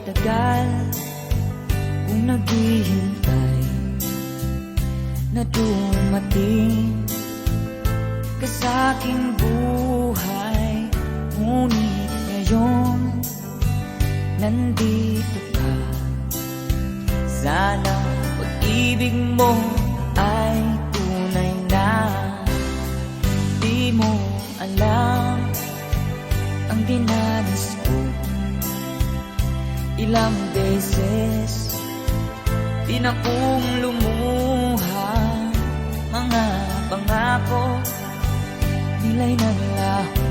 tagal kung naghihintay na dumating ka sa aking buhay. Ngunit ngayon nandito ka. Sana pag-ibig mo ay tunay na. Di mo alam ang dinanas ko. Ilang beses di na kong lumuha. Mga pangako nila'y naglaho.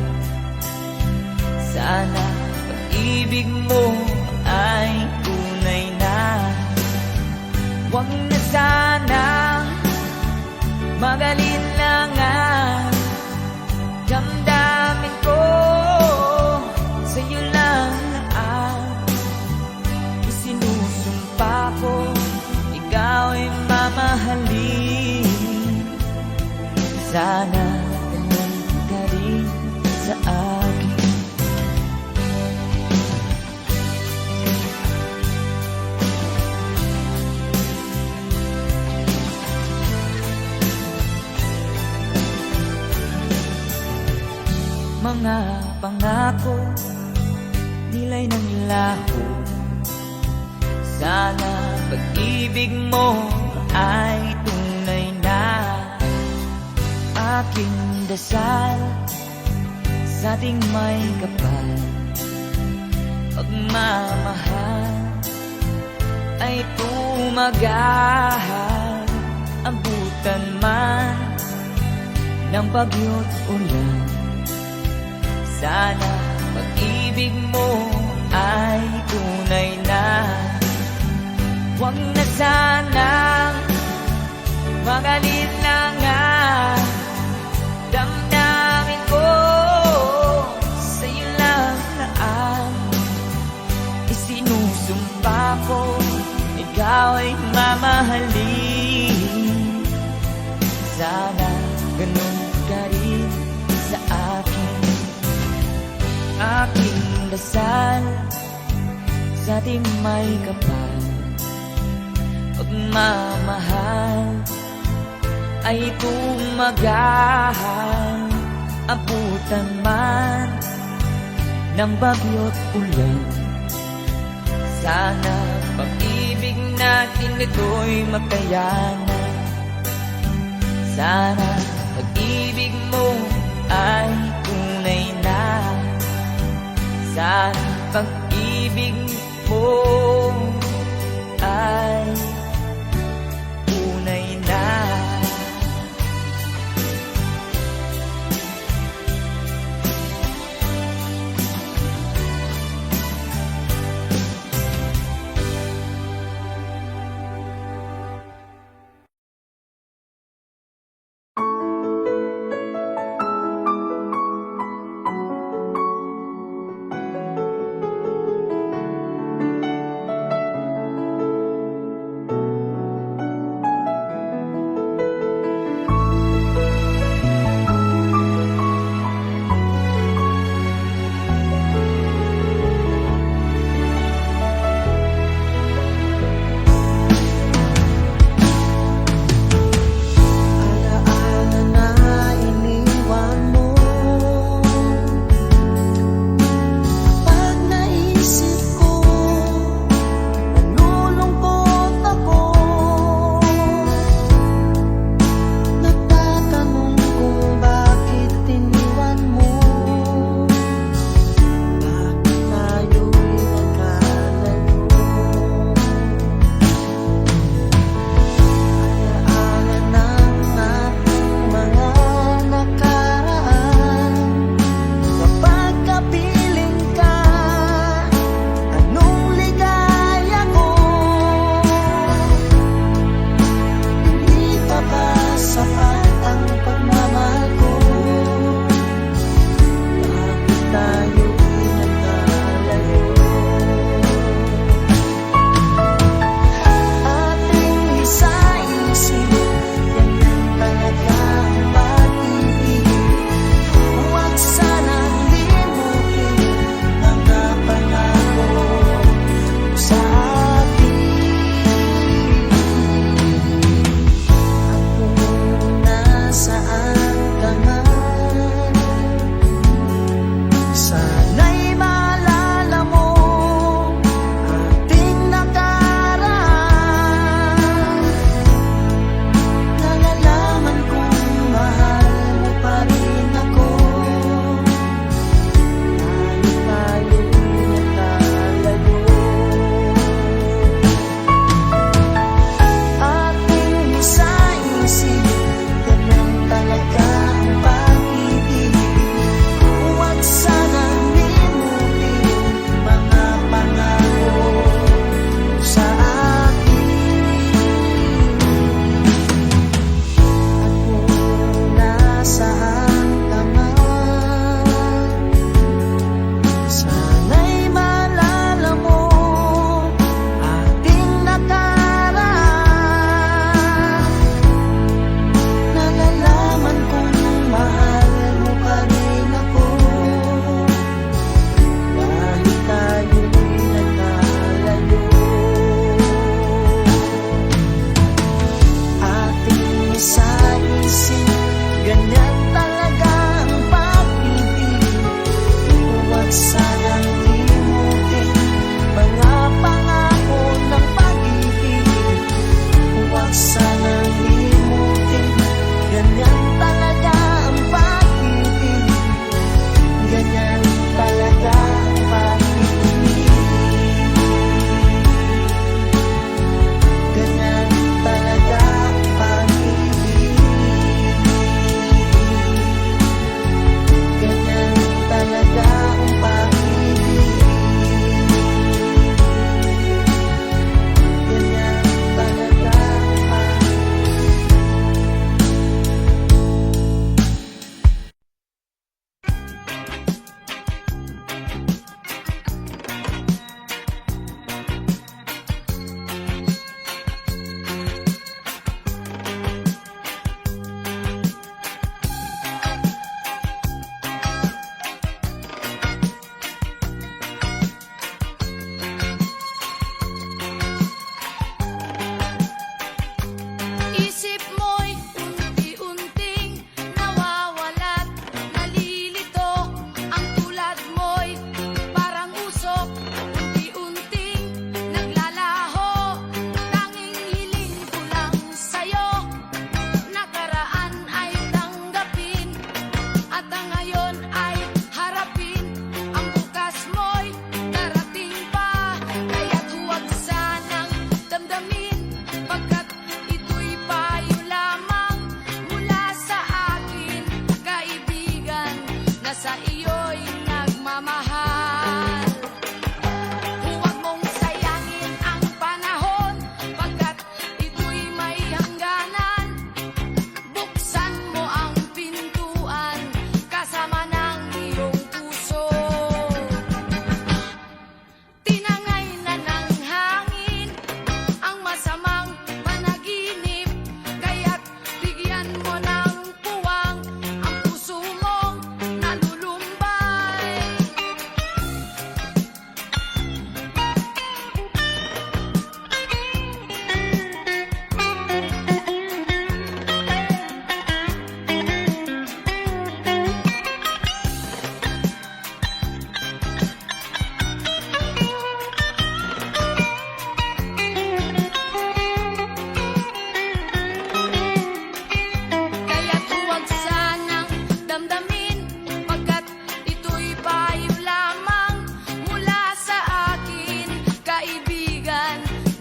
Sana pag-ibig mo ay tunay na. Huwag na sanang magalinlangan. Damdamin ko sa'yo lang ang isinusumpa ko. Ikaw ay mamahalin. Sana ganun ka rin sa akin. Mga pangako nila'y naglaho. Sana pag-ibig mo ay tunay na. Aking dasal sa ating may kapal. Pagmamahal ay tumagahal. Abutan man ng bagyo't ulan. Sana pag-ibig mo ay tunay na. Huwag na sanang magalinlangan. Damdamin ko sa'yo lang na ang isinusumpa ko. Ikaw ay mamahalin. Sana ganun ka rin sa akin. Aking dasal sa ating may kapal. Pagmamahal ay tumagahal. Abutan man ng bagyo't ulan. Sana pag-ibig natin ito'y makayanan. Sana pag-ibig mo ay tunay na. Sana pag-ibig mo ay tunay na.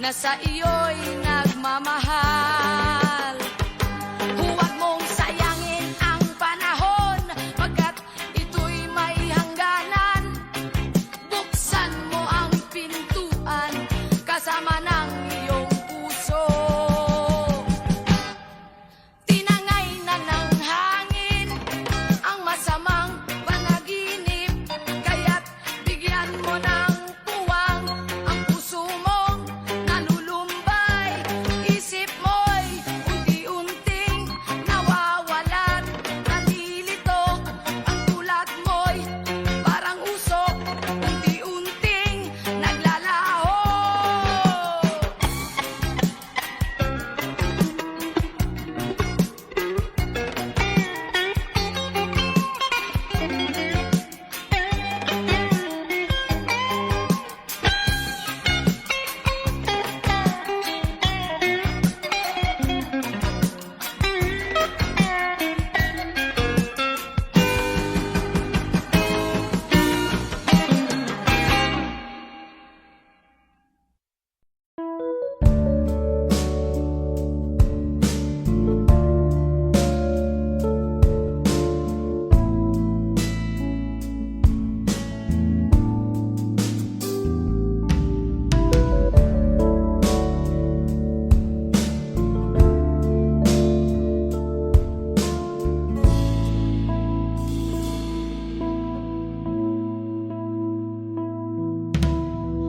na sa iyo'y nagmamahal. Huwag mong sayangin ang panahon, pagkat ito'y may hangganan. Buksan mo ang pintuan kasama ng iyong puso. Tinangay na ng hangin ang masamang panaginip, kaya't bigyan mo ng puwang ang puso mong nalulumbay. Isip mo'y unti-unting nawawalan, nalilito ang tulad mo'y parang usok, unti-unting naglalaho.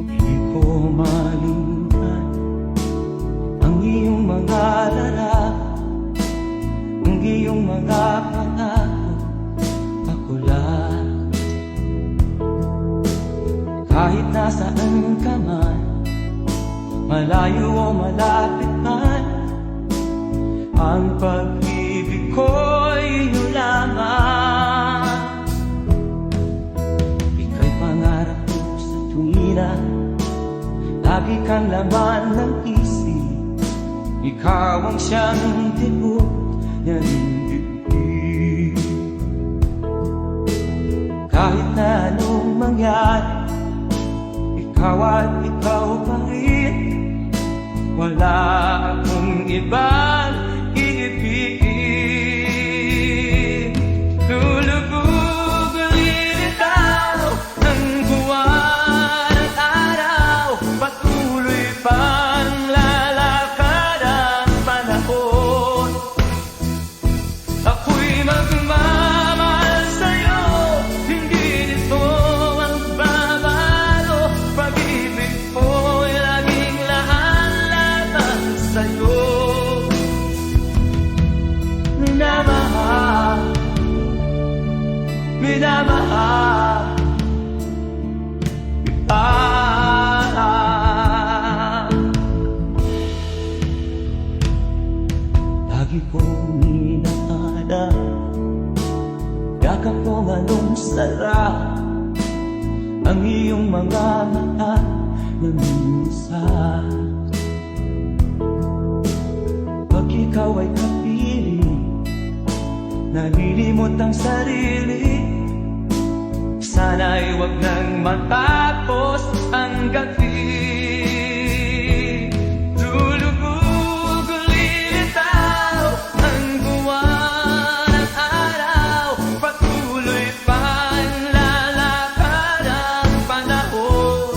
Di ko malimutan ang iyong mga lalaki, ang iyong mga pangako, ako lang. Kahit nasaan ka man, malayo o malapit man, ang pag-ibig ko'y iyo lamang. Ika'y pangarap ko sa tuwina, lagi kang laman ng isip. Ikaw ang siyang tibok ng dibdib. Kahit na anong mangyari, ikaw at ikaw pa rin. Wala akong ibang iibigin. Lulubog ang lilitaw ng buwan at araw, patuloy pang lalakad ang panahon. Ako'y magmamahal sa'yo, hindi nito magbabago. Pag-ibig ko'y laging lahat-lahat sa'yo. Minamahal, minamahal kita. Lagi kong inaala, yakap kong anong sarap, ang iyong mga mata na minsan. Pag ikaw ay kapiling, nalilimot ang sarili. Sana'y wag nang matapos ang gabi. Lulubog o lilitaw ang buwan at araw, patuloy pang lalakad ang panahon.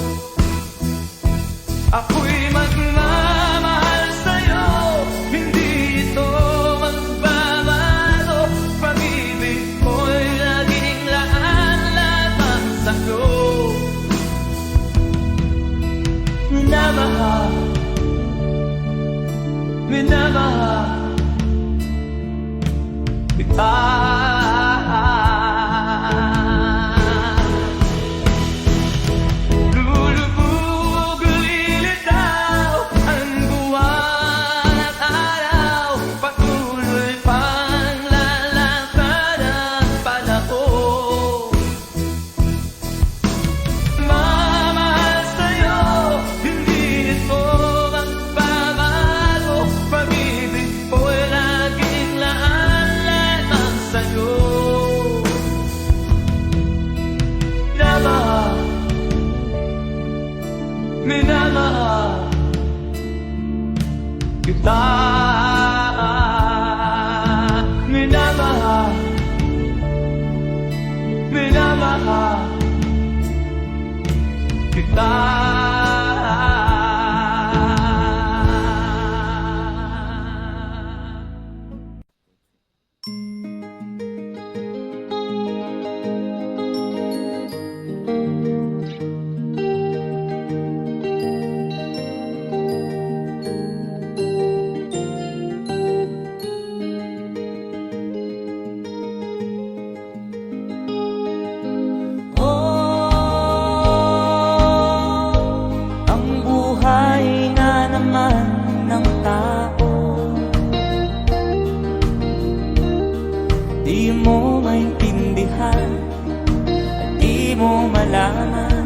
Ako'y magmamahal sa'yo, hindi ito magbabago. Pag-ibig ko'y laging lahat-lahat sa'yo. kita. Minamahal, minamahal kita. Di mo maintindihan at di mo malaman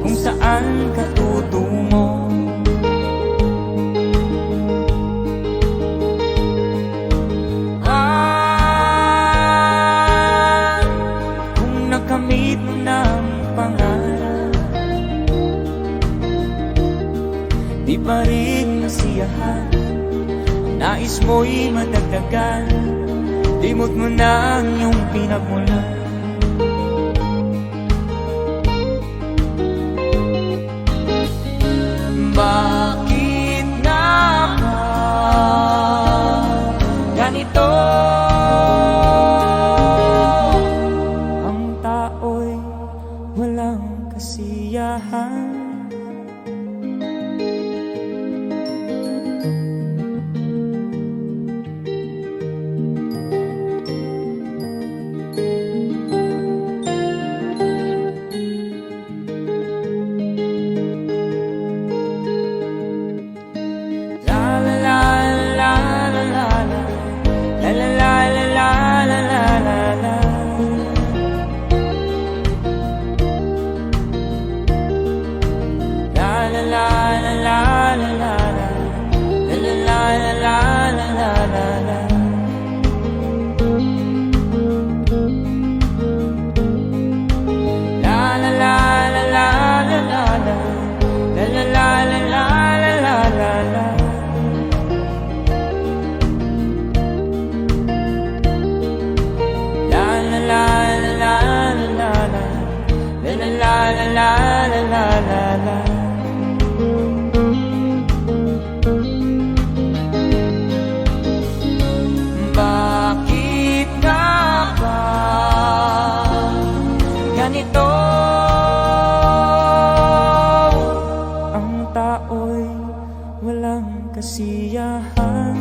kung saan ka tutungo. Kung nakamit mo ng pangarap, di pa rin nasiyahan, nais mo'y madagdagan, limot mo na ang iyong pinagmulan. Bakit nga ba ganito? Ang tao'y walang kasiyahan. Bakit nga ba ganito? Ang tao'y walang kasiyahan.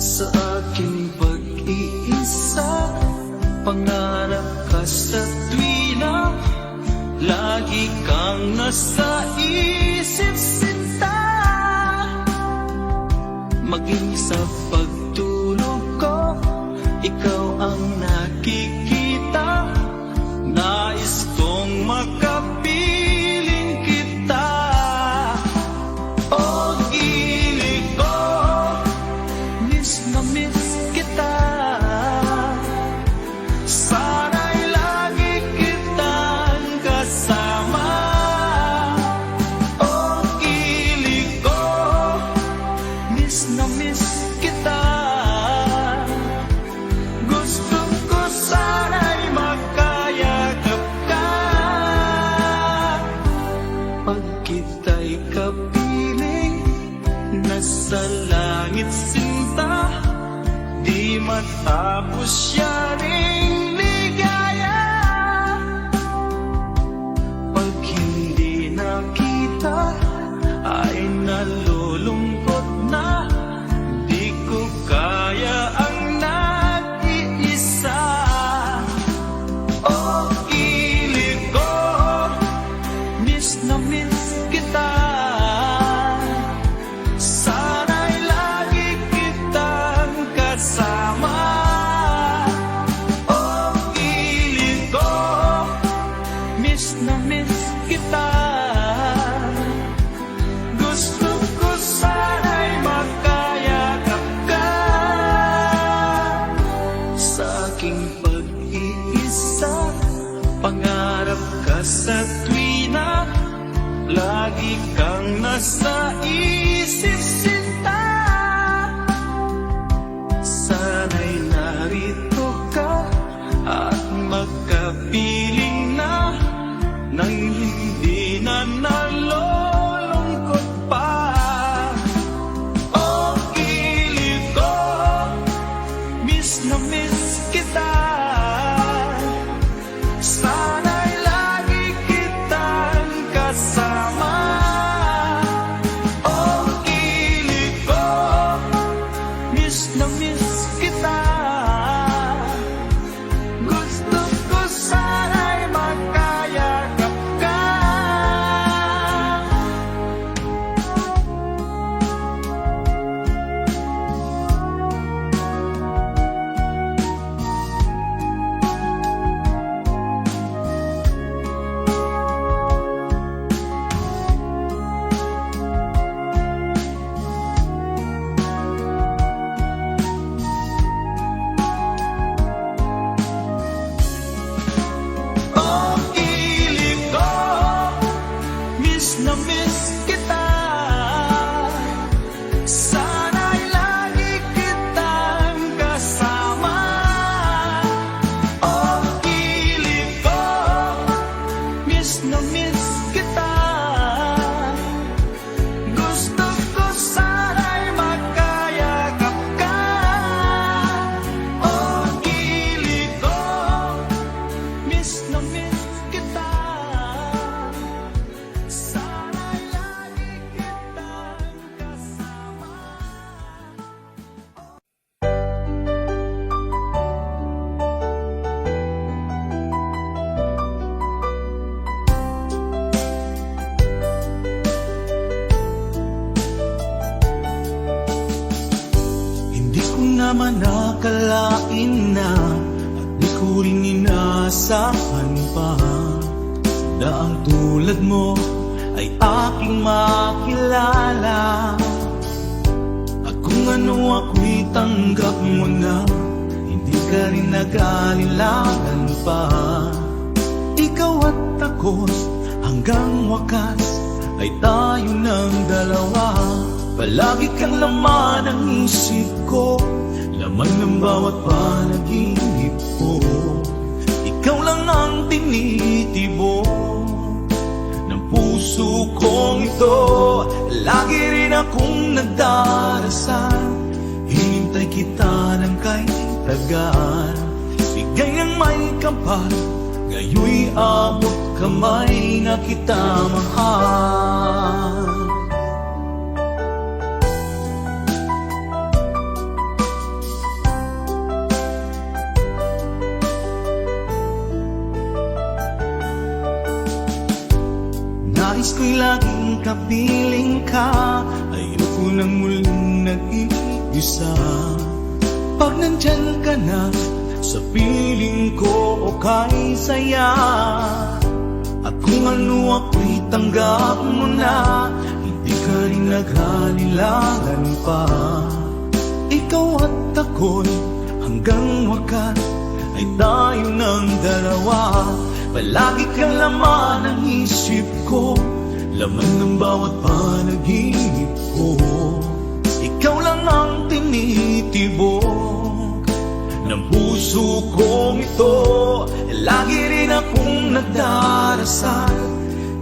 Sa aking pag-iisa, pangarap ka sa tuwina, lagi kang nasa isip sinta. Maging sa pagtulog ko, ikaw ang nakikita. Nais kong makapiling kita. Oh, gilig ko, miss na miss kita. Sana'y lagi kitang kasama. Oh, gilig ko, miss na miss kita. Gusto ko sana'y makayagap ka. Pag kita'y kapiling, nasa langit sinta, di matapos siya ring ligaya. Pag hindi nakita ay nalulungkot na, di ko kaya ang nag-iisa. Oh, kilig ko, miss na miss kita. Sana'y lagi kitang kasama. Oh, kilig ko, miss na miss kita. Gusto ko sana'y makayakap ka. Sa aking pag-iisa, pangarap ka sa tuwina, lagi kang nasa isip sinta. Sana'y narito ka at magkapiling na, nang hindi na nalulungkot pa. Oh, kilig ko, miss na miss kita. Sana'y lagi kitang kasama. Oh, kilig ko, miss na miss kita. Gusto ko sana'y makayakap ka. Oh, kilig ko, miss na miss kita. Sana'y lagi kitang kasama. Oh, kilig ko, miss na miss kita. Gusto ko sana'y makayakap ka. Oh, kilig ko, miss na miss kita. Sana'y lagi kitang kasama. Hindi ko naman nakalain na, at di ko rin inaasahan pa, na ang tulad mo ay aking makilala. At kung ano ako'y tanggap mo na, hindi ka rin nag-alilangan pa. Ikaw at ako hanggang wakas ay tayo ng dalawa. Palagi kang laman ng isip ko, laman ng bawat panaginip ko. Ikaw lang ang tinitibok ng puso kong ito. Lagi rin akong nagdarasal, hinintay kita ng kay tagal. Bigay ng may kapal, ngayoy abot kamay na kita mahal. Nais ko'y laging kapiling ka, ayoko nang muling nag-iisa. Pag nandyan ka na, sa piling ko okay saya. At kung ano ako'y tanggap mo na, hindi ka rin naghalilangan pa. Ikaw at ako'y hanggang wakas ay tayo ng dalawa. Palagi kang laman ng isip ko, laman ng bawat panaginip ko. Ikaw lang ang tinitibok ng puso kong ito. Lagi rin akong nagdarasal,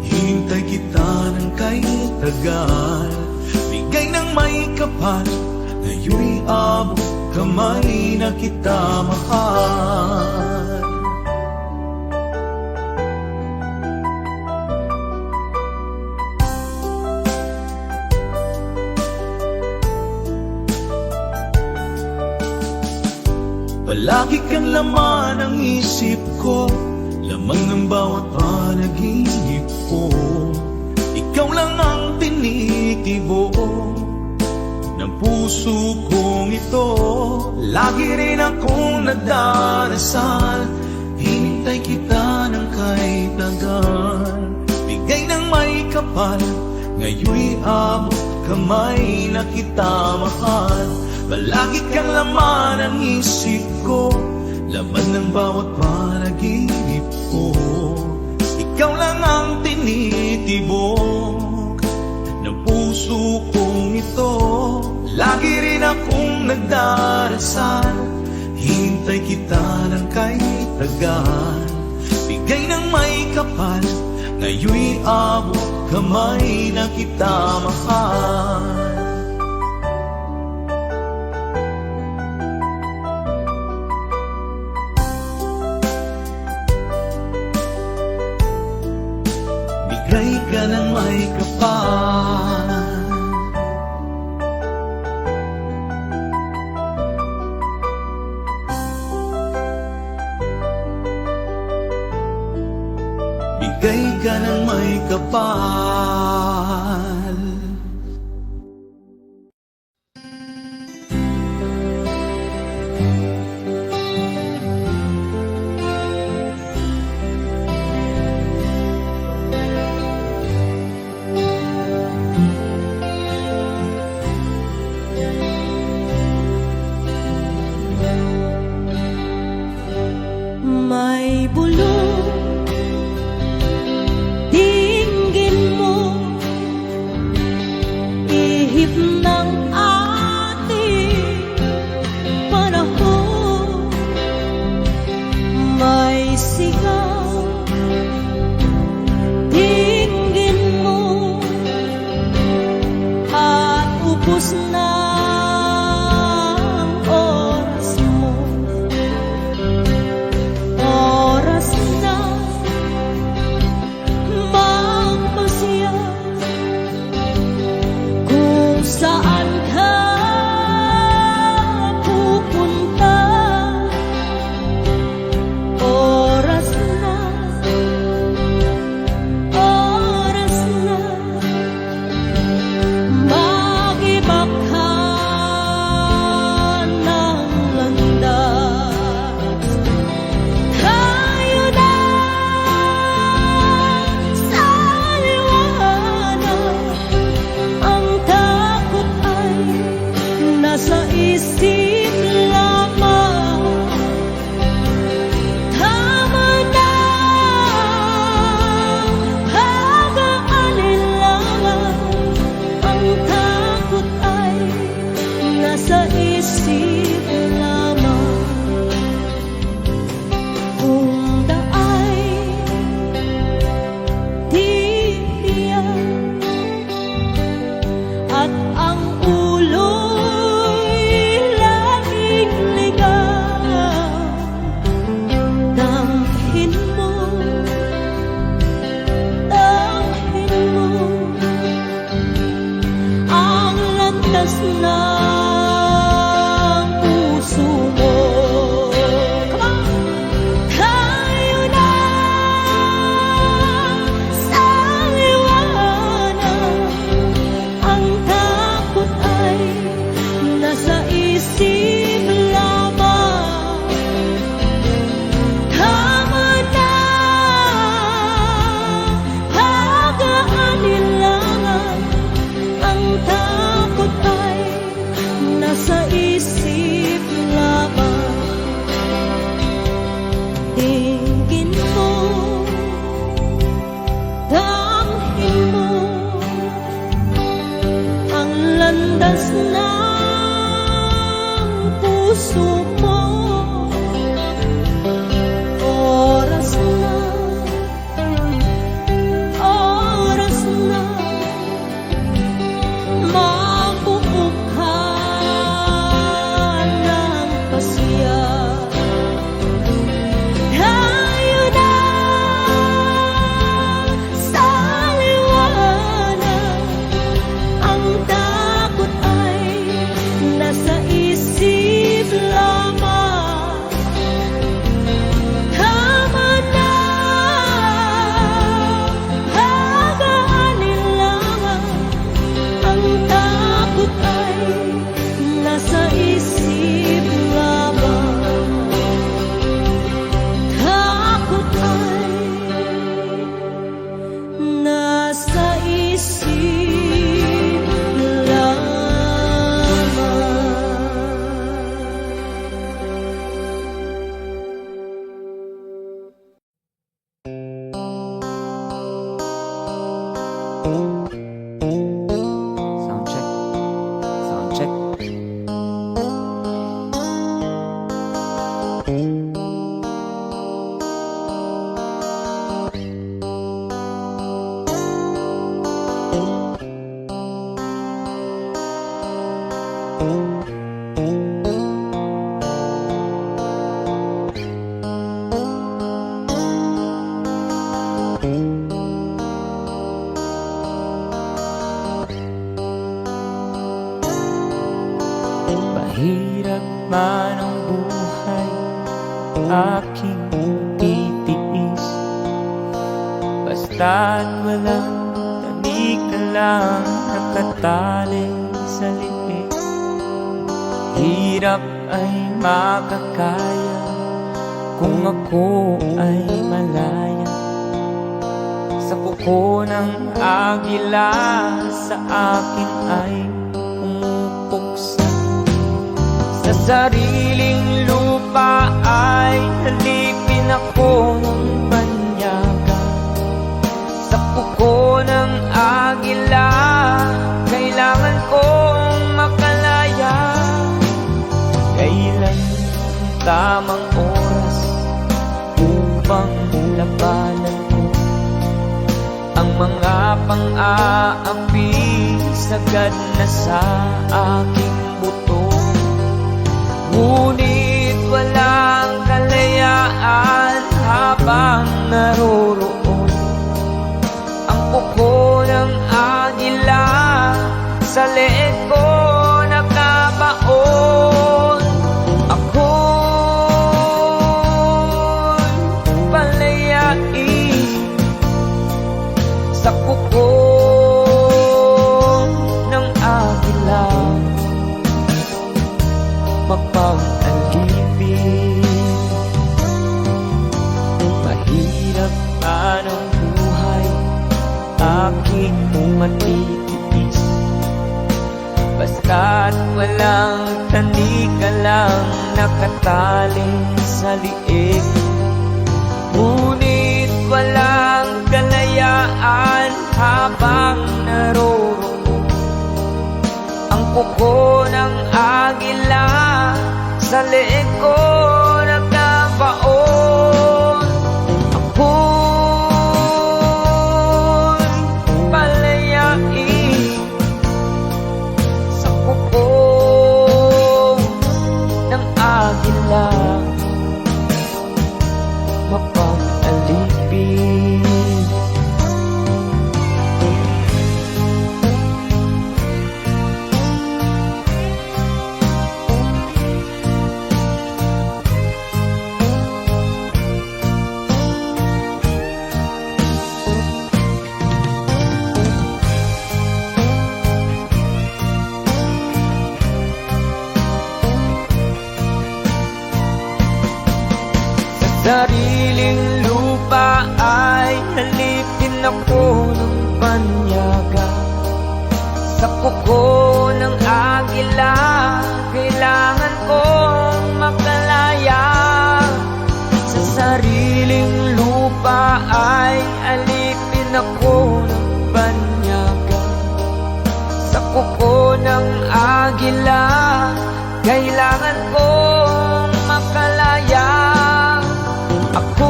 hintay kita ng kay tagal. Bigay ng may kapal, ngayoy abot kamay na kita mahal. Palagi kang laman ng isip ko, laman ng bawat panaginip ko. Ikaw lang ang tinitibo ng puso kong ito. Lagi rin akong nagdarasal, hinintay kita ng kahit tagal. Bigay ng may kapal, ngayon'y abot kamay na kita mahal. Palagi kang laman ng isip ko, laman ng bawat panaginip ko. Ikaw lang ang tinitibok ng puso kong ito. Lagi rin akong nagdarasal, hintay kita ng kahit tagal. Bigay ng may kapal, ngayon'y abot kamay na kita mahal. Bigay ka ng may kapal, bigay ka ng may kapal. May bulong dinggin mo, ihip ng ating panahon. May sigaw dinggin mo, at ubos na oras mo. Oras na magpasya kung saan ka pupunta. Oras na mag-ibak ka ng landas. Tayo na sa liwanag, ang takot ay nasa isip lamang. Tama na pag-aalinlangan, ang takot ay nasa isip lamang. Kung daay titiyak at ang ulo'y laging ligaw, damhin mo ang landas ng puso mo. Come on! Tayo na sa liwanag, ang takot ay nasa isip lamang. Tama na pag-aalinlangan, ang takot ay nasa isip lamang. Tingin mo, damhin mo ang landas ng puso mo. Oras na mabubuka ng Mahirap man ang buhay, aking titiis. Basta't walang tanik ka lang nakatali sa liig. Hirap ay makakaya kung ako ay malaya. Sa kuko ng agila sa akin ay umupuksa. Sa sariling lupa ay halipin ako ng banyaga. Sa kuko ng agila kailangan kong makalaya. Kailan ang tamang oras upang labanan ko ang mga pang-aapi sagad na sa aking buto. Ngunit walang kalayaan habang naroroon ang kuko ng agila sa leeg ko nakabaon. Ako'y palayain sa kuko ng agila, mapag-alipin. Mahirap man ang buhay, aking matitiis. Basta't walang tanik ka lang nakatali sa liig. Ngunit walang kalayaan habang naroroon ang kuko ng agila sa leeg ko nakabaon. Ako'y palayain sa kuko ng agila, mapag-alipin. Sariling lupa ay halipin ako ng banyaga. Sa kuko ng agila kailangan kong makalaya. Sa sariling lupa ay alipin ako ng banyaga. Sa kuko ng agila kailangan kong makalaya. Ako'y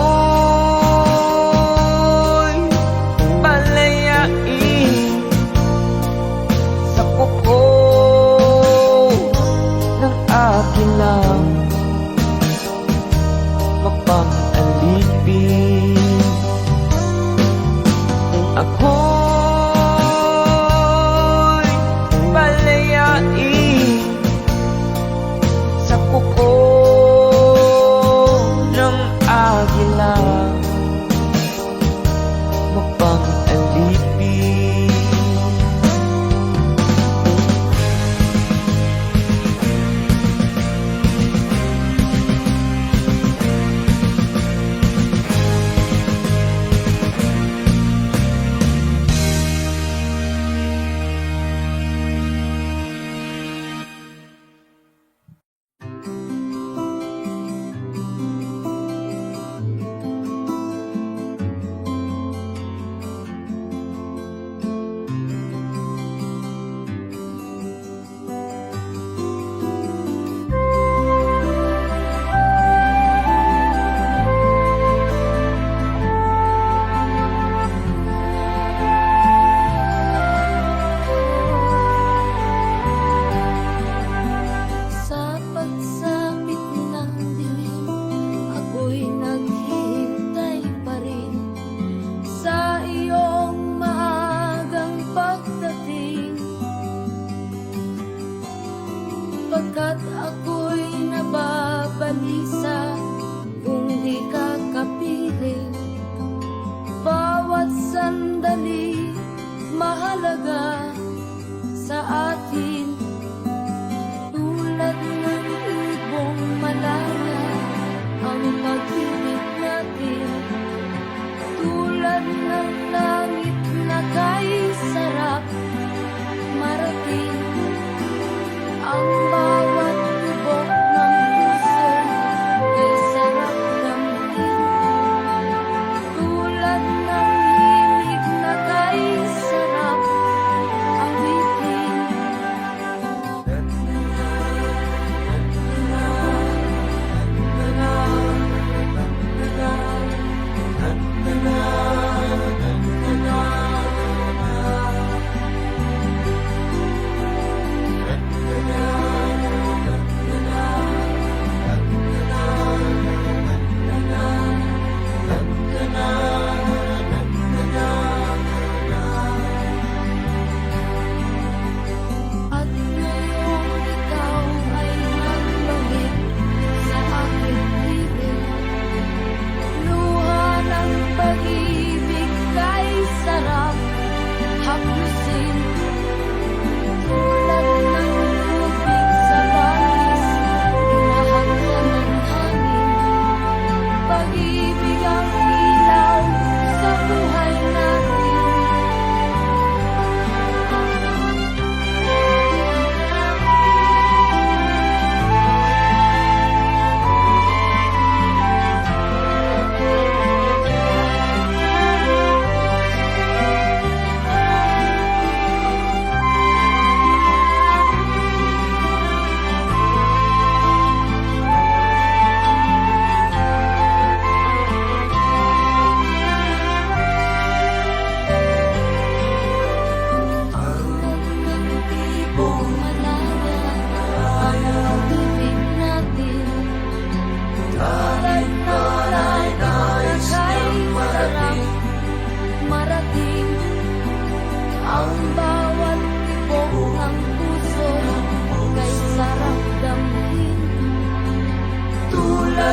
palayain sa kuko ng agila, mapag-alipin. Ako'y palayain sa kuko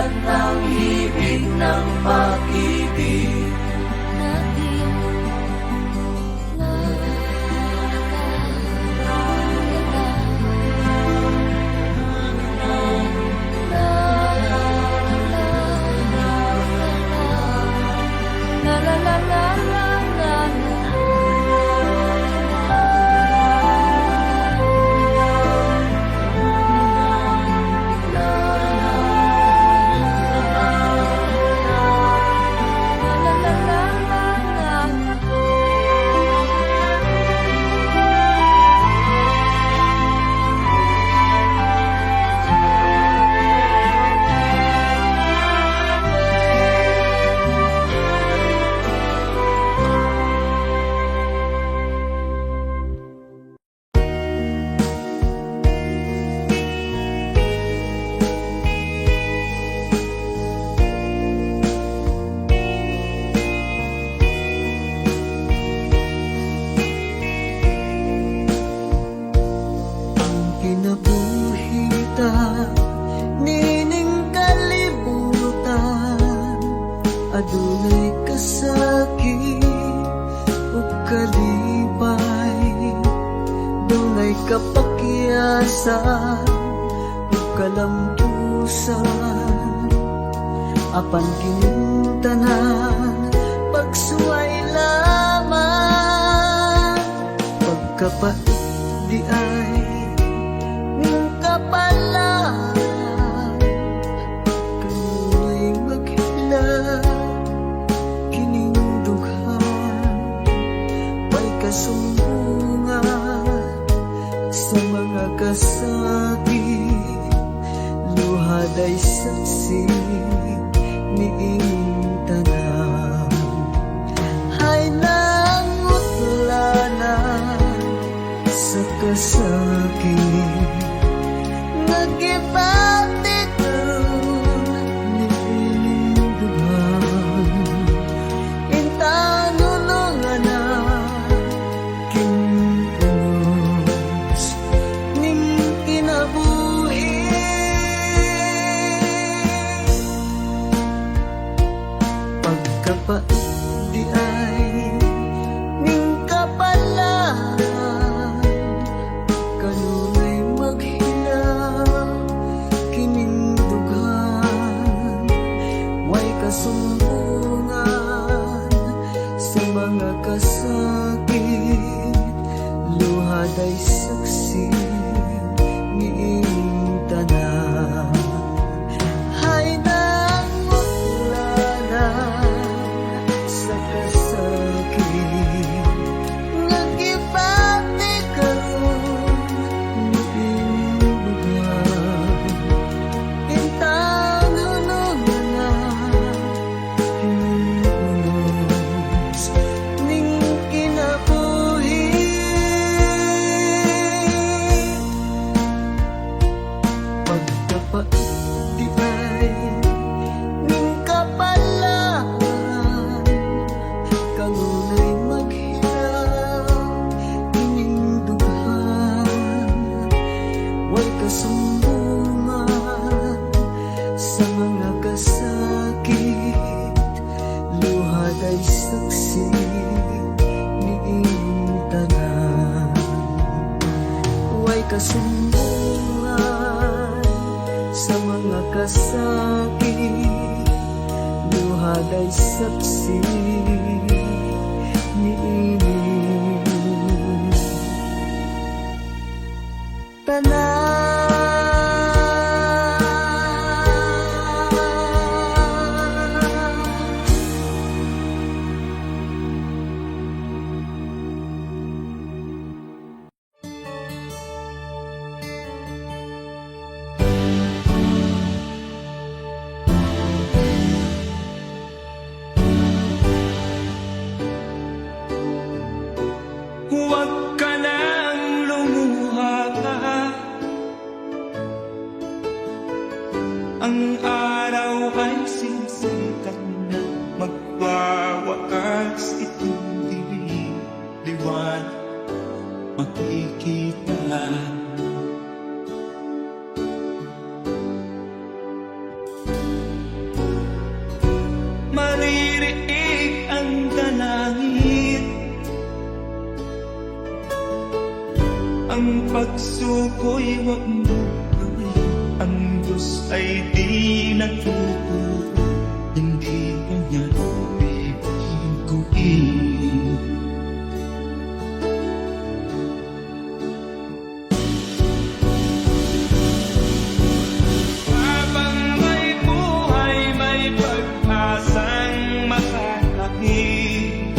Ugat ng himig ng pag-ibig natin. La la la la la kinabuhita, nining kalibutan, adunay kasakit o kalipay, dunay kapakyasan o kalampusan, apan kining tanan pagsuway lamang, pagkapait di ay ning kapalan, kanu'y maghilak kining dughan, may kasumbungan sa mga kasakit, luhad ay saksi niing tanan, ay nangutlanan sa kasakit, nagibati karon niing dughan, intanulungan na kinunos ning kinabuhi, pagkapait di ay ning kapalan, kanunay maghilang kining dughan, way kasumbungan sa mga kasakit, luhad ay saksi niing tanan, ay nangutlanan sa kasakit, nagibati karon niing dughan, intanulungan na kinunos ning kinabuhi, pagkapait di ay ning kapalan, kanunay maghilang kining dughan, way kasumbungan sa mga kasakit, luhad ay saksi niing tanan, way kasumbungan sa mga kasakit, luhad ay saksi niing tanan. Huwag ka nang lumuha, ang araw ay sisikat na, magwawakas itong dilim, liwanag makikita. maririnig ang dalangin. Ang pagsuko'y wag mo gawin. Ang Diyos ay di natututo, hindi kanya bibiguin. Habang may buhay, may pag-asang makakapit.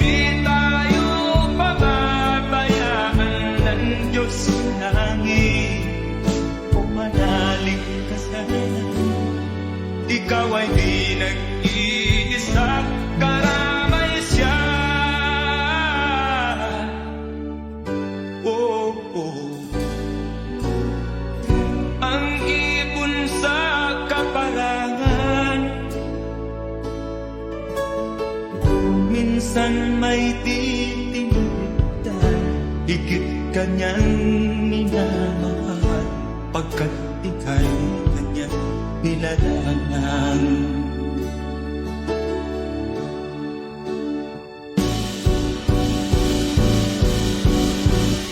Di tayo pababayaan ng Diyos sa langit. O manalig ka sana, ikaw ay di nag-iisa, karamay siya. Oh, oh. Ang ibon sa kaparangan, minsan may titinutan, higit kanyang minamahal, pagkat ika'y kanyang nilalangan.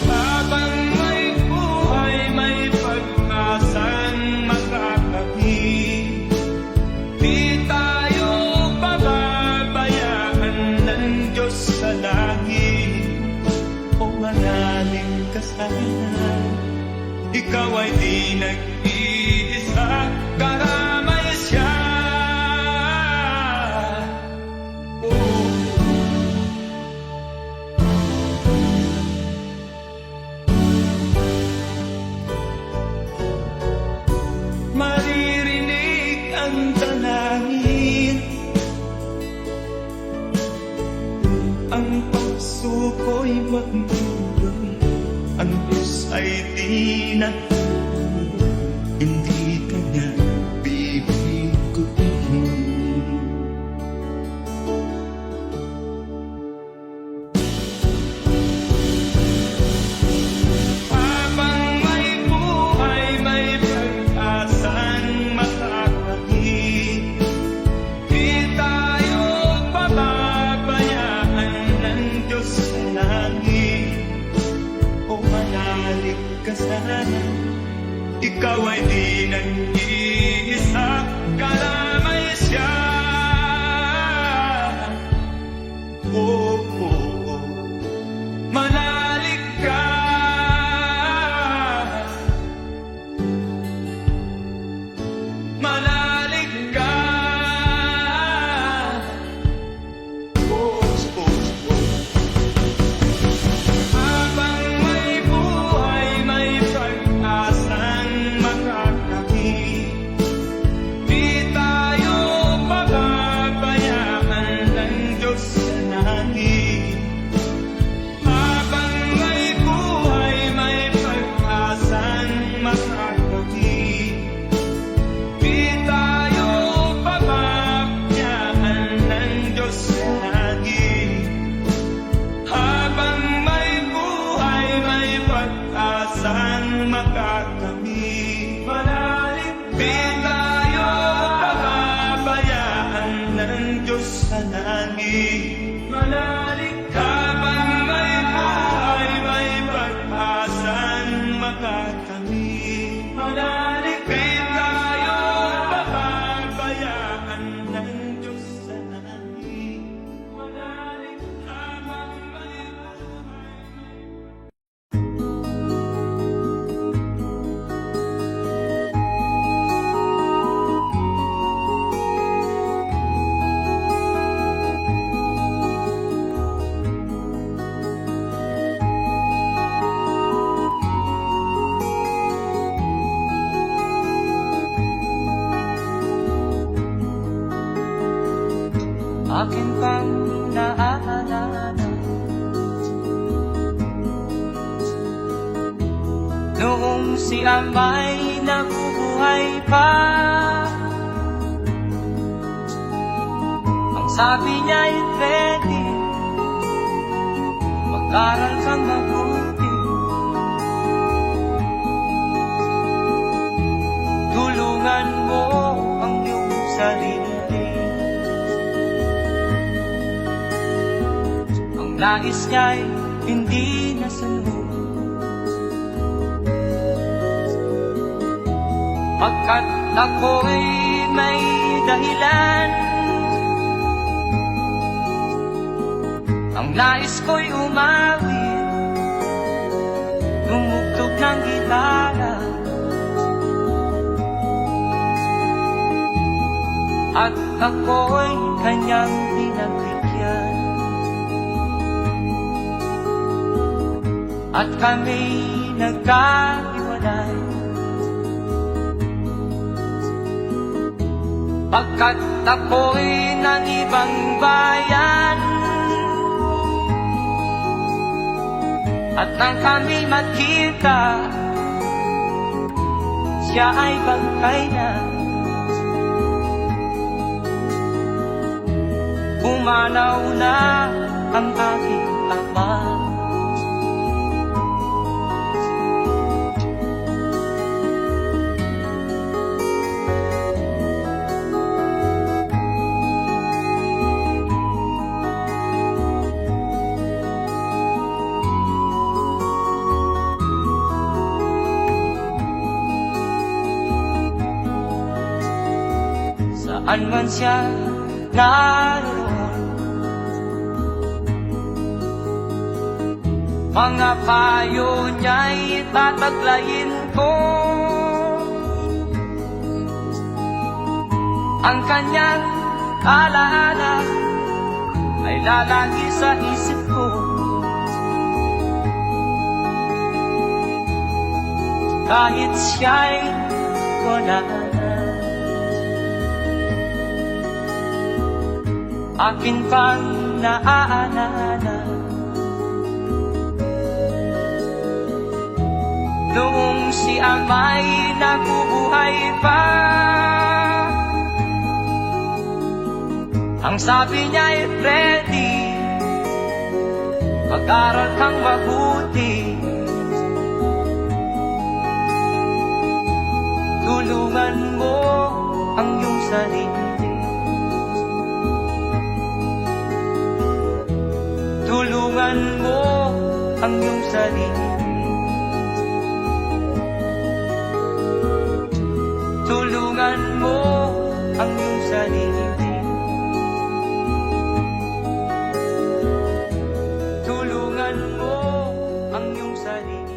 Habang may buhay, may pag-asang makakapit. Di tayo pababayaan ng Diyos sa langit. O manalig ka sana, ikaw ay di nag-iisa, karamay siya. Oh. Maririnig ang dalangin. Ang pagsuko'y wag mo gawin. Ang Diyos ay di natututo, hindi kanya bibiguin. Habang may buhay, may pag-asang makakapit. Di tayo pababayaan ng Diyos sa langit. O manalig ka sana, ikaw ay di nag-iisa, karamay siya. Oh, oh, oh. Manalig ka. Manalig ka. Oh, oh, oh. Habang may buhay, may pag-asang makakapit. Di tayo pababayaan ng Diyos sa langit. Habang may buhay, may pag-asang makakapit. Di tayo pababayaan ng Diyos sa langit. Habang may buhay, may pag-asang makakamit. Manalig, di tayo pababayaan ng Diyos sa langit. Manalig, habang may buhay, may pag-asang makakamit. Manalig, di tayo pababayaan ng Diyos sa langit. Manalig, habang may buhay. Akin pang naaalala noong si Amay nabubuhay pa. Ang sabi niya'y ready, mag-aral kang mabuti, tulungan mo ang iyong sarili. nais niya'y hindi nasunod. Pagkat ako'y may dahilan, ang nais ko'y umawit, tumugtog ng gitara, at ako'y kanyang pinagbigyan. At kami nagkahiwalay, pagkat ako'y ng ibang bayan. At nang kami magkita, siya ay bangkay na. Pumanaw na ang aking ama. Saan man siya naroon, mga payo niya'y tataglayin ko. Ang kanyang alaala ay lalagi sa isip ko. Kahit siya'y wala na, akin pang naaalala noong si ama'y nabubuhay pa. Ang sabi niya'y Freddy, mag-aral kang mabuti, tulungan mo ang iyong sarili. Tulungan mo ang iyong sarili. Tulungan mo ang iyong sarili. Tulungan mo ang iyong sarili.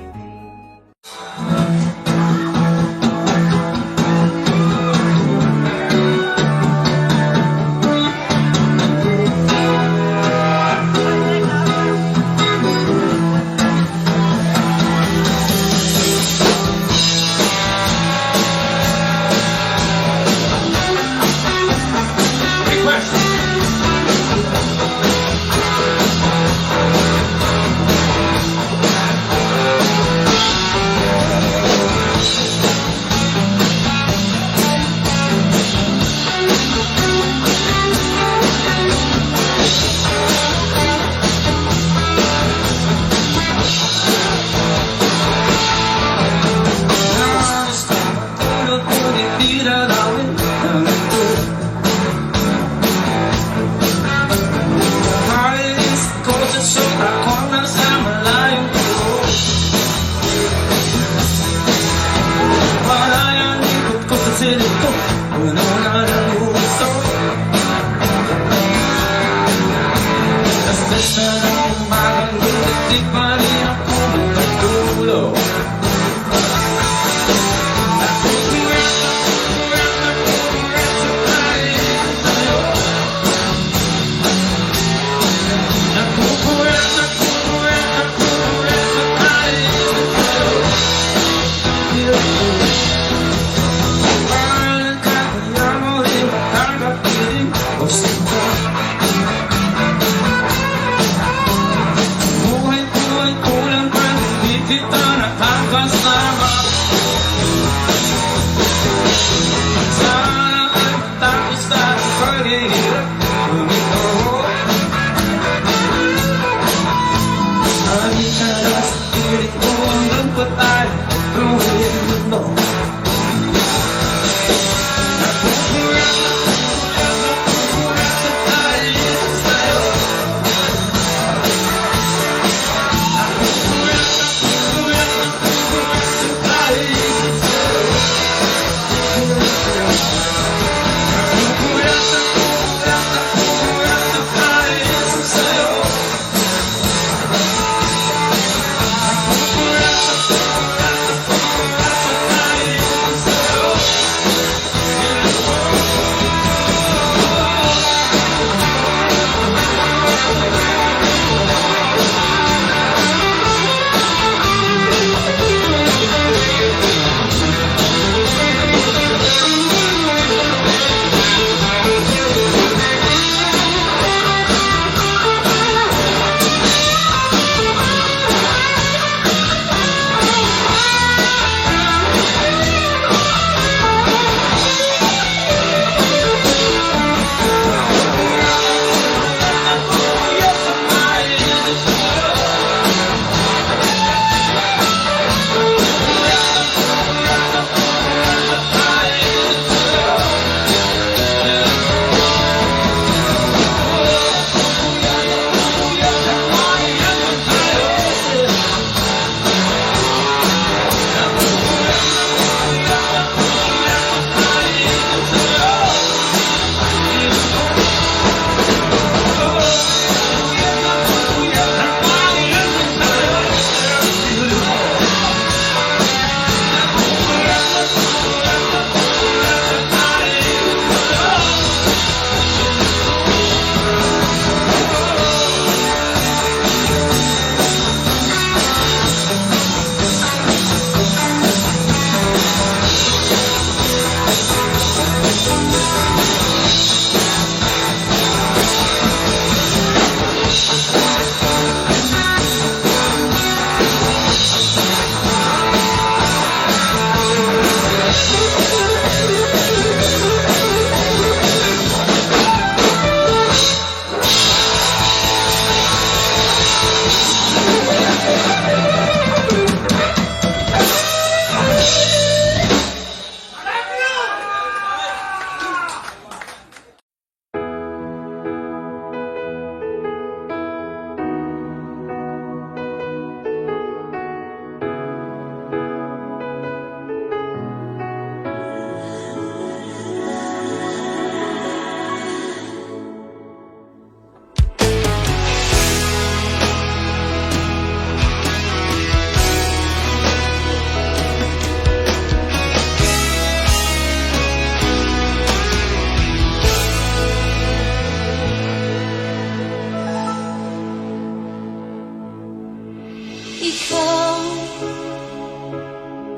Ikaw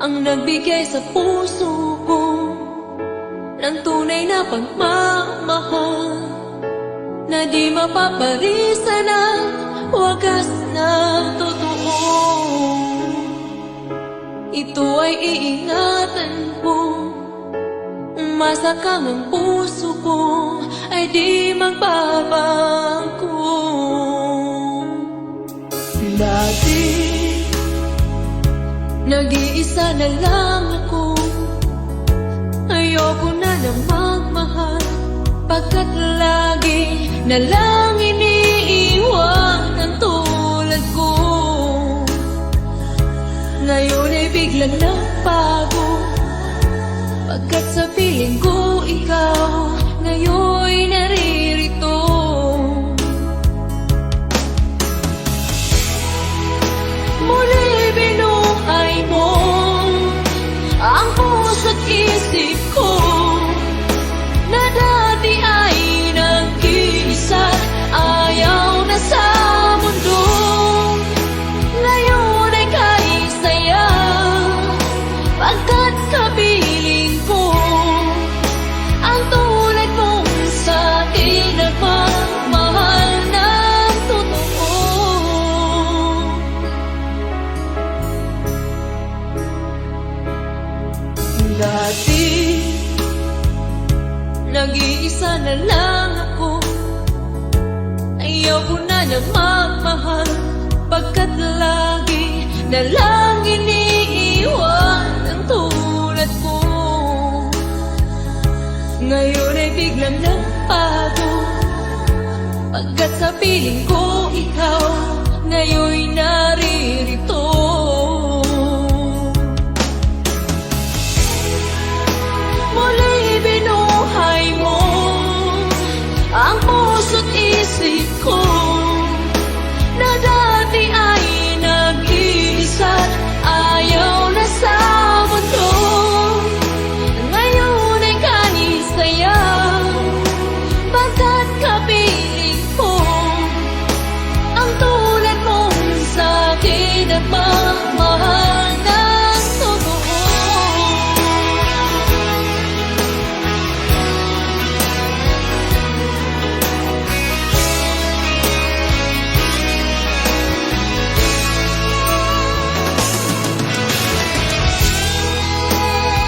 ang nagbigay sa puso ko ng tunay na pagmamahal na di mapaparisan ang wagas na totoo. Ito ay iingatan ko, masakang ang puso ko ay di magbabago. Dati nag-iisa na lang ako, ayoko na magmahal, pagkat lagi na lang iniiwan ang tulad ko. Ngayon ay biglang nagbago, pagkat sa piling ko ikaw ngayon'y naririto. Muli binuhay mo ang puso't isip ko na dati ay nag-iisa, ayaw na sa mundo. Ngayon ay kahit saya, pagkat kapiling ko ang tulad mong sa'kin nagmamahal ng totoo. Dati nag-iisa na lang ako, ayaw ko na magmahal, pagkat lagi na lang iniiwan ang tulad ko. Ngayon ay biglang nagbago, pagkat sa piling ko ikaw ngayon'y naririto. Muli binuhay mo ang puso't isip ko na dati ay nag-iisa, ayaw na sa mundo. Ngayon ay kahit saya, pagkat kapiling ko ang tulad mong sa'kin nagmamahal ng totoo.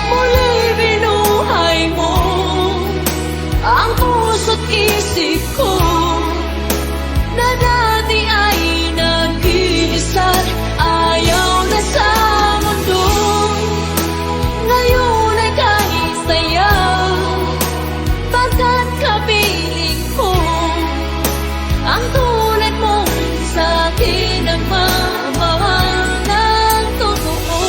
Muli binuhay mo ang puso't isip ko na dati ay nag-iisa, ayaw na sa mundo. Ngayon ay kahit saya, pagkat kapiling ko ang tulad mong sa'kin nagmamahal ng totoo.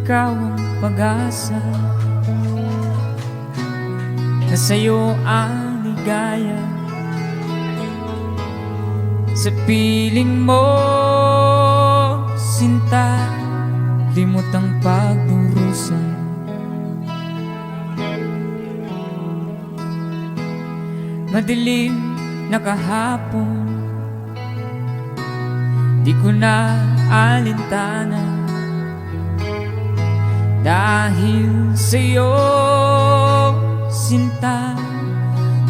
ikaw ang pag-asa, na sa'yo ang ligaya. Sa piling mo, sinta, limot ang pagdurusa. Madilim na kahapon, di ko na alintana, dahil sa'yo, sinta,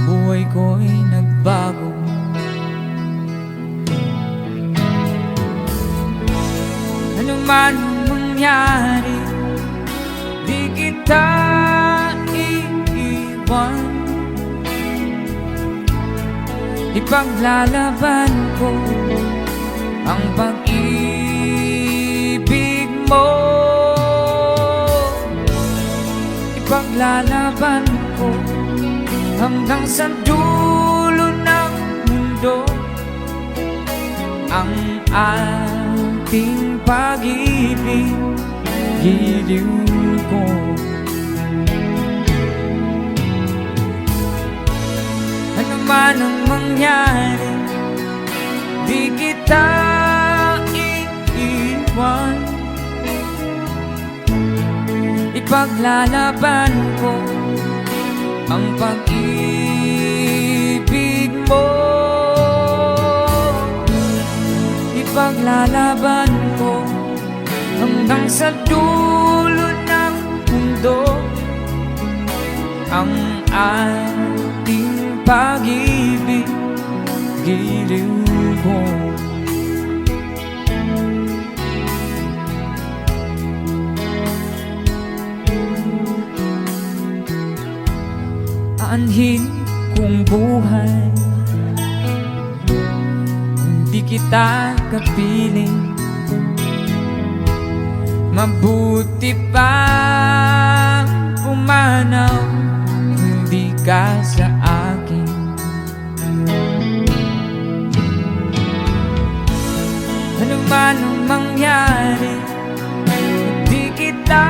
buhay ko'y nagbago. Ano man mangyari, di kita iiwan. Ipaglalaban ko ang pag-ibig mo. Ipaglalaban ko hanggang sa dulo ng mundo ang ating pag-ibig, giliw ko. Ano man ang mangyari, di kita iiwan. Ipaglalaban ko ang pag-ibig mo. Ipaglalaban ko hanggang sa dulo ng mundo ang ating pag-ibig, giliw ko. Aanhin kong buhay, hindi kita kapiling. Mabuti pa pumanaw, hindi ka sa akin. Ano man ang mangyari, di kita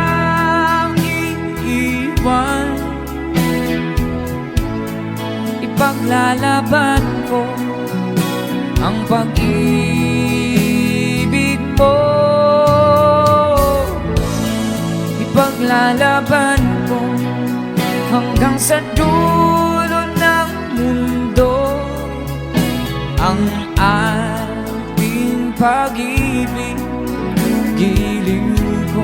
iiwan. Ipaglalaban ko ang pag-ibig mo. Ipaglalaban ko hanggang sa dulo ng mundo ang ating pag-ibig, giliw ko.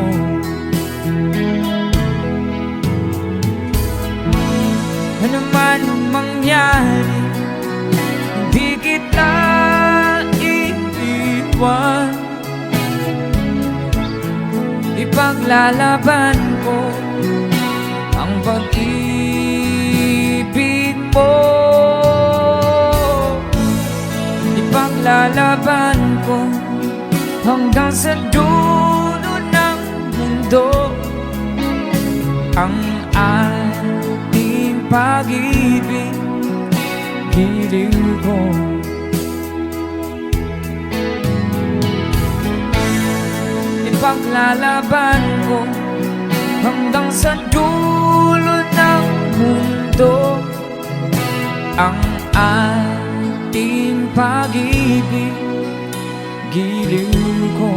Ano man ang mangyari, hindi kita iiwan. Ipaglalaban ko ang pag-ibig mo. Ipaglalaban ko hanggang sa dulo ng mundo ang ating pag-ibig, giliw ko. Ipaglalaban ko hanggang sa dulo ng mundo ang ating pag-ibig, giliw ko.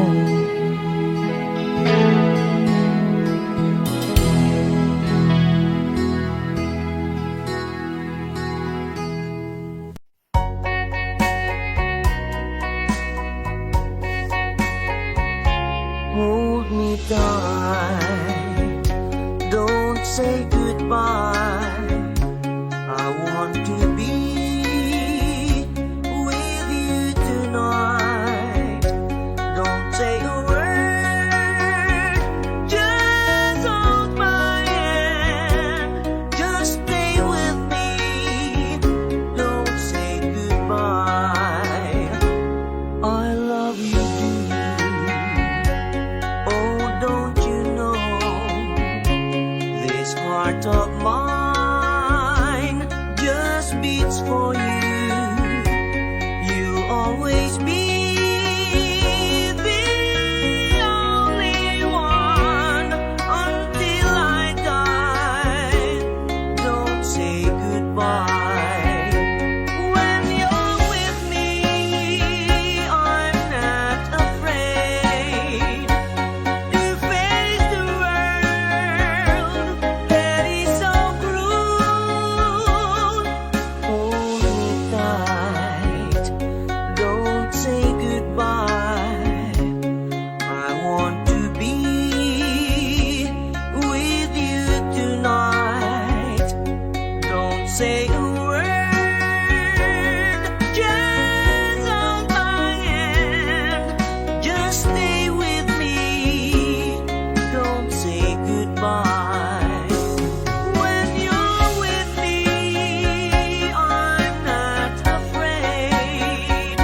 Hold me tight, don't say goodbye. I want to be with you tonight. Don't say a word, just hold my hand. Just stay with me, don't say goodbye. I love you dearly. Oh, don't you know, this heart of mine just stay with me. Don't say goodbye. When you're with me, I'm not afraid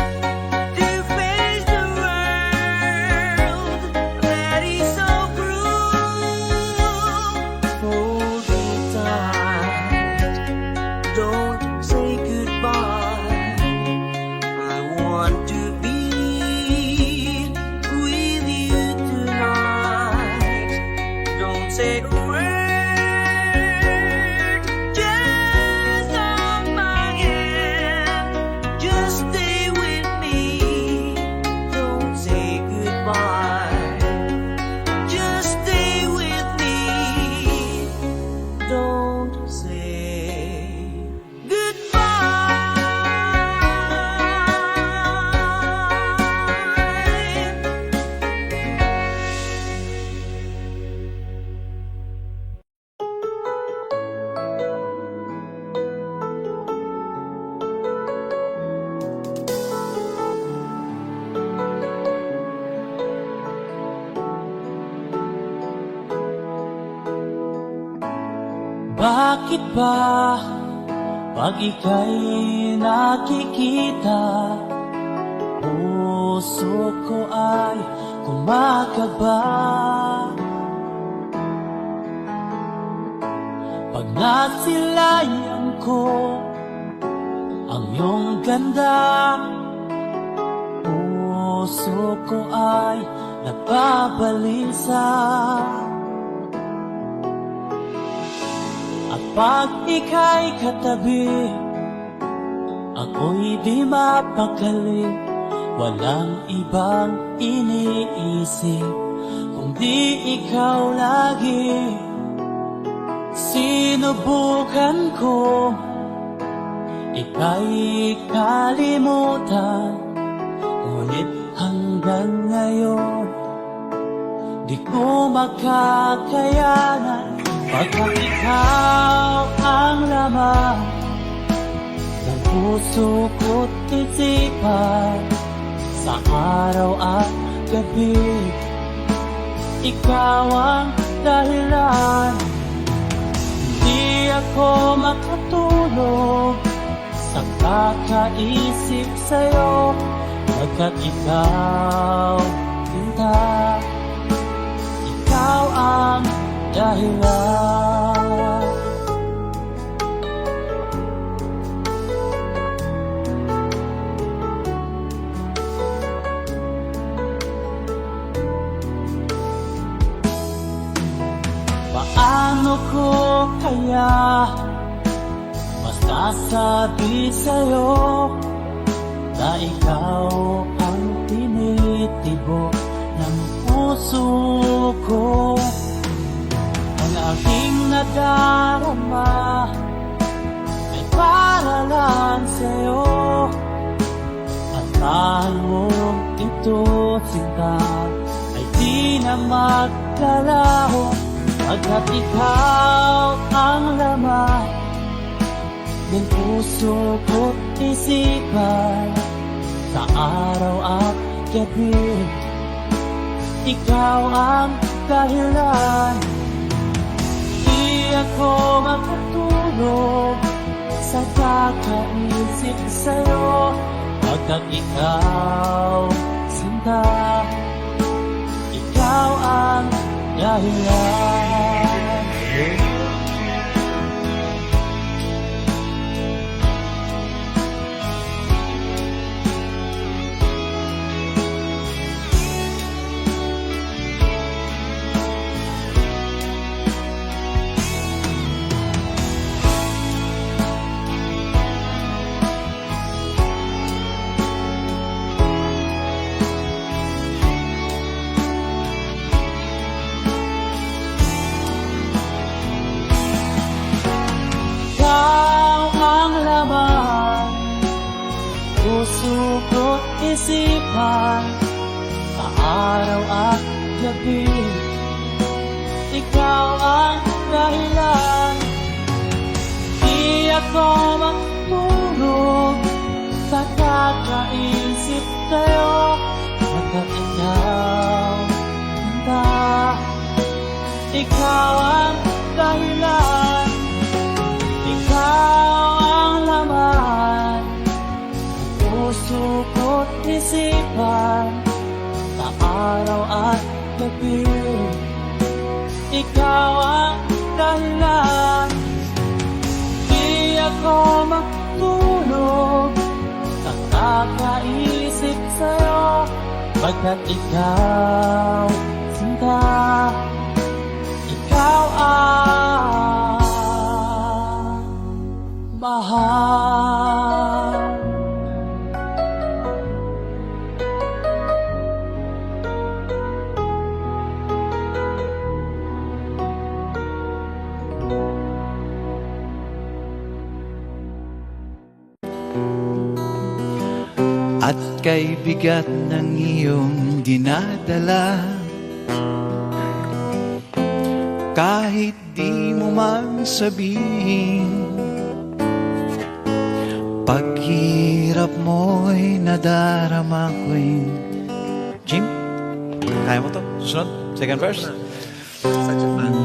to face the world that is so cruel. Hold me tight. Don't say goodbye. I want to be with you tonight. Don't say a word, just hold my hand. Just stay with me. Don't say goodbye. Just stay with me. Don't say goodbye. Bakit ba pag ika'y nakikita, puso ko ay kumakaba? Pag nasilayan ko ang iyong ganda, puso ko ay nababalisa. At pag ika'y katabi, ako'y di mapakali. Walang ibang iniisip kundi ikaw lagi. Sinubukan ko ika'y kalimutan, ngunit hanggang ngayon di ko makakayanan. Pagkat ikaw ang laman ng puso ko't isipan, sa araw at gabi, ikaw ang dahilan. Hindi ako makatulog sa kakaisip sa'yo, pagkat ikaw, sinta, ikaw ang dahilan. Paano ko kaya masasabi sa'yo na ikaw ang tinitibok ng puso ko? Ang aking nadarama ay para lang sa'yo, at mahal mong ito, sinta, ay di na maglalaho. Pagkat ikaw ang laman ng puso ko't isipan, sa araw at gabi, ikaw ang dahilan. Di ako makatulog sa kakaisip sa'yo, pagkat ikaw, sinta, ikaw ang dahilan. Puso ko't isipan, sa araw at gabi, ikaw ang dahilan. Di ako makatulog sa kakaisip sa'yo, pagkat ikaw ikaw ba? Ikaw ang dahilan, ikaw ang laman ng puso ko't isipan, sa araw at gabi. Ikaw ang dahilan, di ako matulog nakakaisip sa'yo, pagkat ikaw, sinta, ikaw ang mahal. At kay bigat ng iyong dinadala, kahit di mo man sabihin, paghirap mo'y nadarama ko'y. Jim, kaya mo to? Sunod, second verse.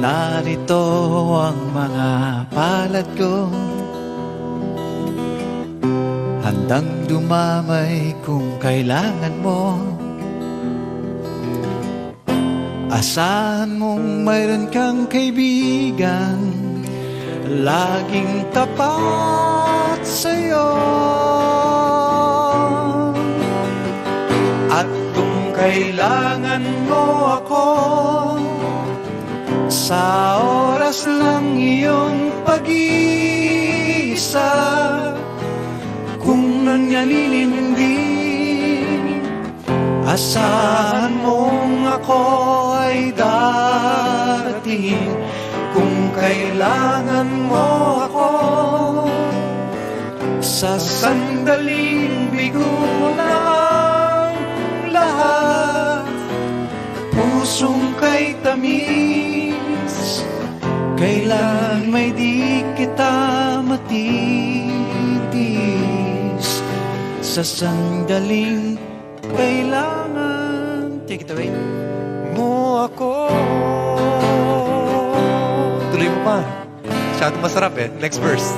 Narito ang mga palad ko, handang dumamay kung kailangan mo. Asahan mong mayroon kang kaibigan, laging tapat sa'yo. At kung kailangan mo ako, sa oras ng iyong pag-iisa, kung nangyalilim din, asahan mong ako ay darating. Kung kailangan mo ako, sa sandaling bigo na ang lahat. Pusong kay tamis, kailan may di kita matitis. Sa sandaling kailangan, take it away, mo ako. Tuloy mo pa. Masyadong masarap eh. Next verse.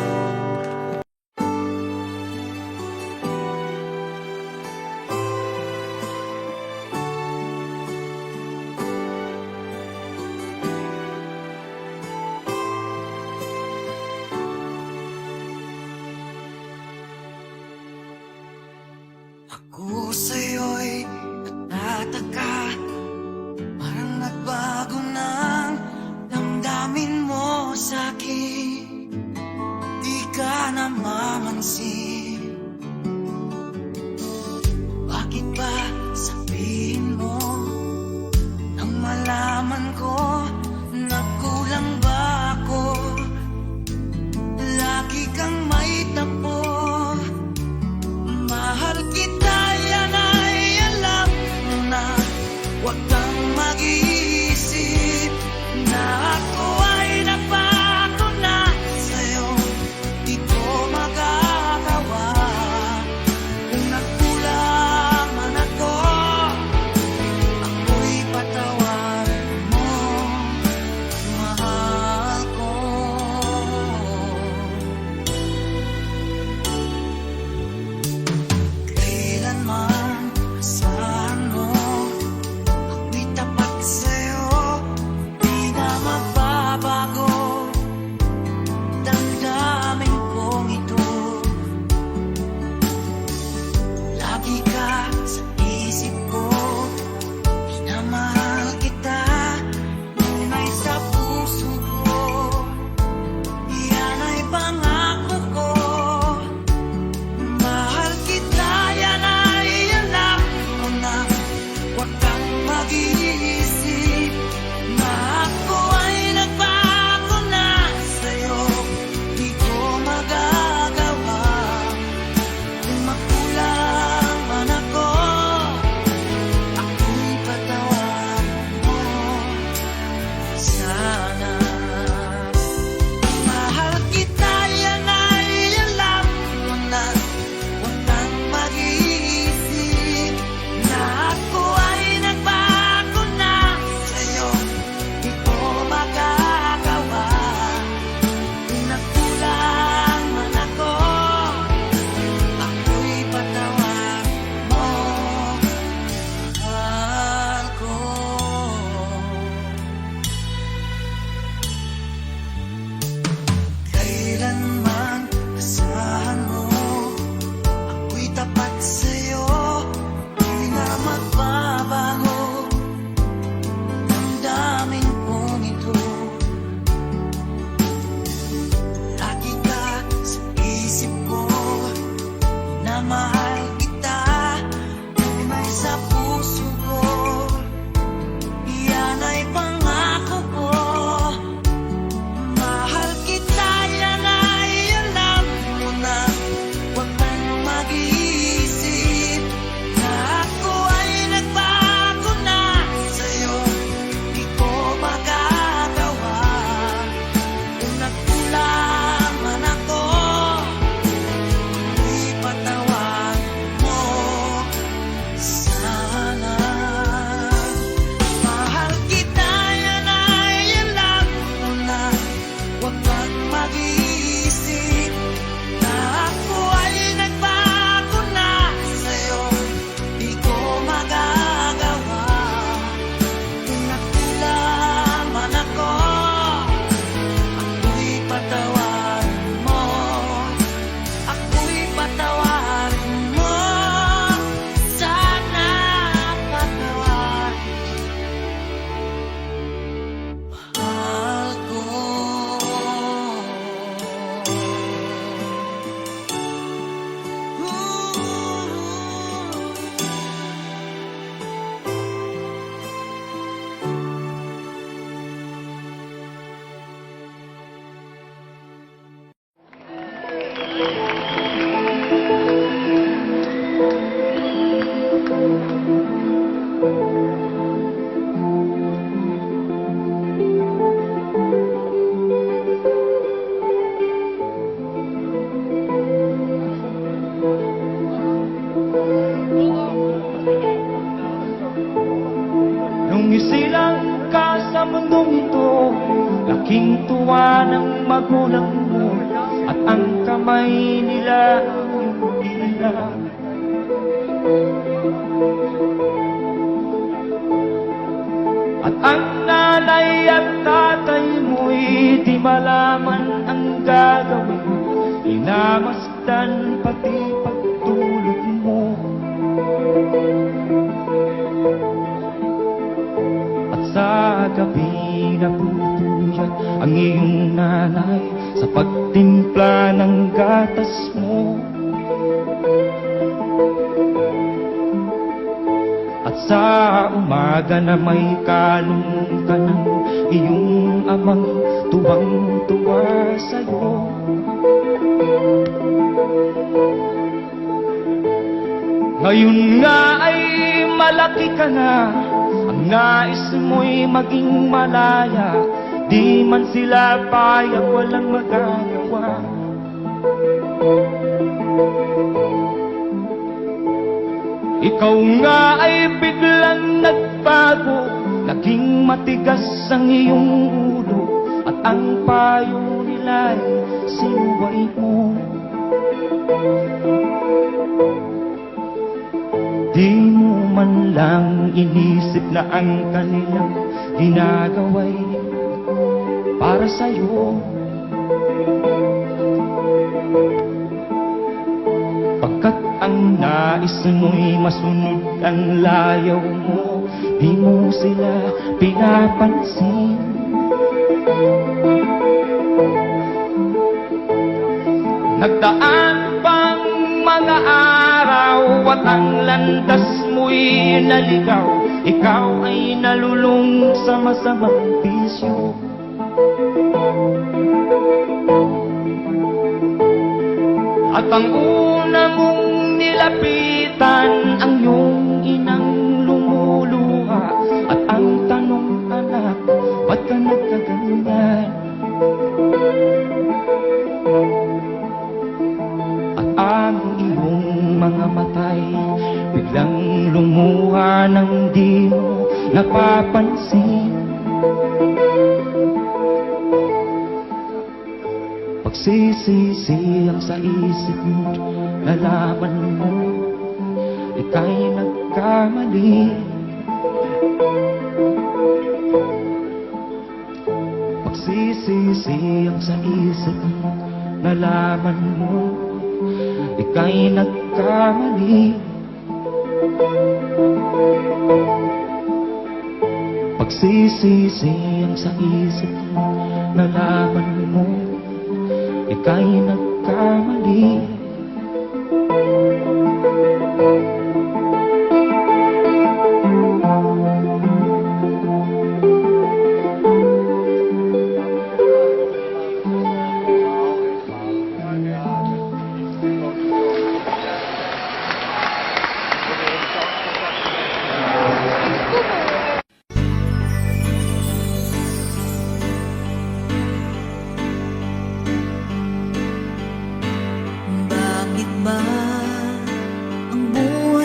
Ako sa'yo'y natataka, parang nagbago ng damdamin mo sa'kin. Di ka namamansin, bakit ba sabihin mo nang malaman ko nagkulang ba ako? Lagi kang may tapo, mahal kita, yan ay alam mo na. Huwag kang mag-iisip na ako ay nagbago na sa'yo. Di ko magagawa kung nagkulang man ako. Ako'y patawarin mo, mahal ko. Kailanman asahan mo, ako'y tapat sa'yo, di na mapapagod. Sumisilang ka sa mundong ito, laking tuwa ng magulang mo, at ang kamay nila yung ilang. At ang nanay at tatay mo'y di malaman ang gagawin, inamasdan pati pagtulog mo. At sa gabi naputuyat ang iyong nanay sa pagtimpla ng gatas mo. At sa umaga na may kalong ka ng iyong amang tuwang-tuwa sa'yo. Ngayon nga ay malaki ka na, ang nais mo'y maging malaya, di man sila payag, walang magagawa. Ikaw nga ay biglang nagbago, naging matigas ang iyong ulo, at ang payo nila'y sinuway mo. Di mo man lang inisip na ang kanilang ginagawa'y para sa'yo. Pagkat ang nais mo'y masunod ang layaw mo, di mo sila pinapansin. Nagdaan pang mga araw at ang landas mo'y naligaw, ikaw ay nalulung sa masamang bisyo. At ang una mong nilapitan ang iyong inang lumuluha, at ang tanong, anak, ba't ka nagkaganyan? At ang iyong mga matay biglang lumuha nang di mo napapansin. Pagsisisi ang sa isip mo, nalaman mo ika'y nagkamali. Pagsisisi ang sa isip mo, nalaman mo ika'y nagkamali. Pagsisisi ang sa isip mo, nalaman mo ika'y nagkamali. Bakit ba ang buhay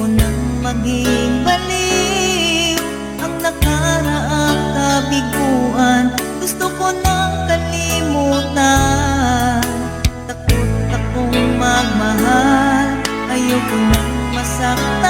Ayoko nang maging baliw ang nakaraang kabiguan. Gusto ko nang kalimutan. Takot akong magmahal, ayoko nang masaktan.